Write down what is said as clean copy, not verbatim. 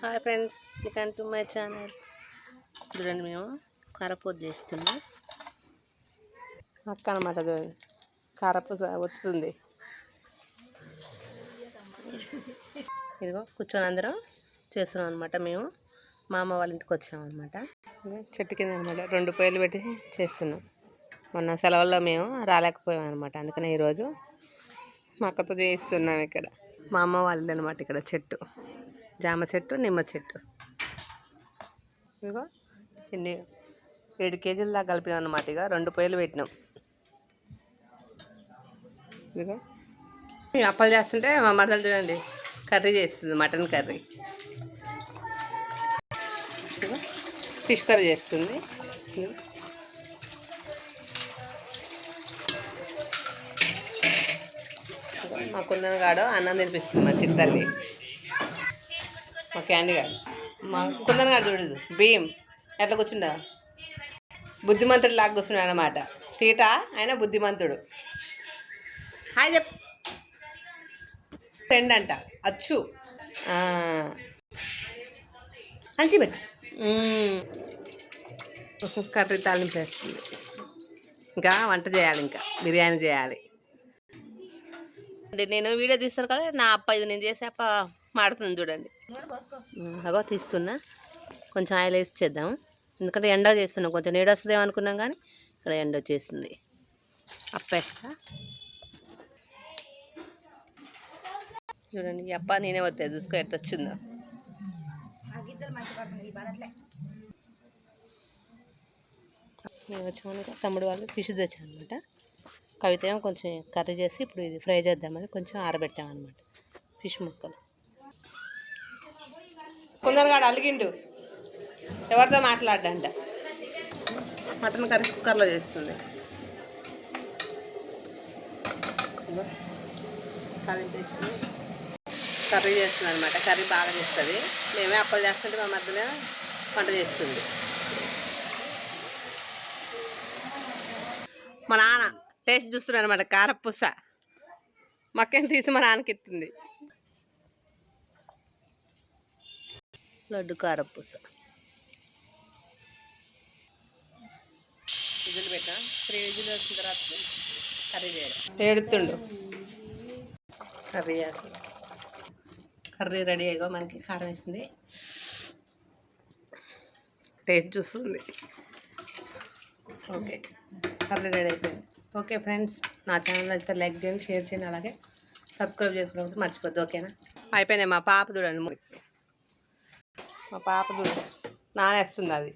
Hi friends, welcome to my channel. చూడండి, మేము కారపూస చేస్తున్నాం. అక్క అనమాట, చూడండి కారపూస వస్తుంది. ఇదిగో కూర్చొని అందరం చేస్తున్నాం అనమాట. మేము మా అమ్మ వాళ్ళ ఇంటికి వచ్చామన్నమాట. చెట్టు కింద అనమాట 2 పొయ్యిలు పెట్టి చేస్తున్నాం. మొన్న సెలవుల్లో మేము రాలేకపోయాం అనమాట. అందుకనే ఈరోజు మా అక్కతో చేయిస్తున్నాం. ఇక్కడ మా అమ్మ వాళ్ళది అనమాట. ఇక్కడ చెట్టు, జామ చెట్టు, నిమ్మ చెట్టు. ఇదిగో ఇన్ని 7 కేజీల దాకా కలిపినాం అన్నమాట. ఇక 2 పొయ్యిలు పెట్టినాం. ఇదిగో మేము అప్పలు చేస్తుంటే మా మరదలు చూడండి కర్రీ చేస్తుంది, మటన్ కర్రీ. ఇదిగో ఫిష్ కర్రీ చేస్తుంది. మా కుందనగాడు అన్నం తినిపిస్తుంది, మా చిట్టి తల్లి, మా క్యాండీ గాడు. మా కుందనగాడు చూడదు భీమ్ ఎట్లా కూర్చుండా, బుద్ధిమంతుడు లాగా కూర్చున్నాడు అనమాట. తీట ఆయన బుద్ధిమంతుడు. హాయ్ చెప్ ఫ్రెండ్ అంట అచ్చు. అంచి పెట్టు. కర్రీ తాలింపు వేస్తుంది. ఇంకా వంట చేయాలి, ఇంకా బిర్యానీ చేయాలి. నేను వీడియో తీస్తాను కదా, నా అప్ప ఇది నేను చేసే అప్ప మాడుతుంది చూడండి. అగో తీస్తున్నా. కొంచెం ఆయిల్ వేసి చేద్దాం, ఎందుకంటే ఎండ చేస్తున్నాం. కొంచెం నీడ వస్తుందేమో అనుకున్నాం, కానీ ఇక్కడ ఎండ వచ్చేసింది. అప్పేస్తా చూడండి. ఈ అప్ప నేనే వస్తాయి, చూసుకో ఎట్ట వచ్చిందో. నేను వచ్చాను, తమ్ముడు వాళ్ళు ఫిష్ తెచ్చాను అనమాట. కవిత ఏమో కొంచెం కర్రీ చేసి ఇప్పుడు ఇది ఫ్రై చేద్దామని కొంచెం ఆరబెట్టామన్నమాట ఫిష్ ముక్కలు. కొందరుగాడు అలిగిండు, ఎవరితో మాట్లాడ్డంట. మటన్ కర్రీ కుక్కర్లో చేస్తుంది. కలిపేసి కర్రీ చేస్తుంది అనమాట. కర్రీ బాగా చేస్తుంది. మేమే అప్పలు చేస్తుంటే మా మధ్యలో వంట చేస్తుంది. మా నాన్న టేస్ట్ చూస్తున్నాడు అనమాట. కారపూస మక్కని తీసి మా నాన్నకి ఎత్తుంది. లడ్డు కారపూస విజిల్ పెట్టా. 3 విజిల్ వచ్చిన తర్వాత కర్రీ చేయడం. ఏడుతుండు కర్రీ చేసి. కర్రీ రెడీ అయ్యో మనకి కారం వేసింది, టేస్ట్ చూస్తుంది. ఓకే, కర్రీ రెడీ అయిపోయింది. ఓకే ఫ్రెండ్స్, నా ఛానల్ అయితే లైక్ చేయండి, షేర్ చేయండి, అలాగే సబ్స్క్రైబ్ చేసుకోకపోతే మర్చిపోద్దు. ఓకేనా? అయిపోయినాయి. మా పాప చూడండి, మా పాప చూడండి నానేస్తుంది అది.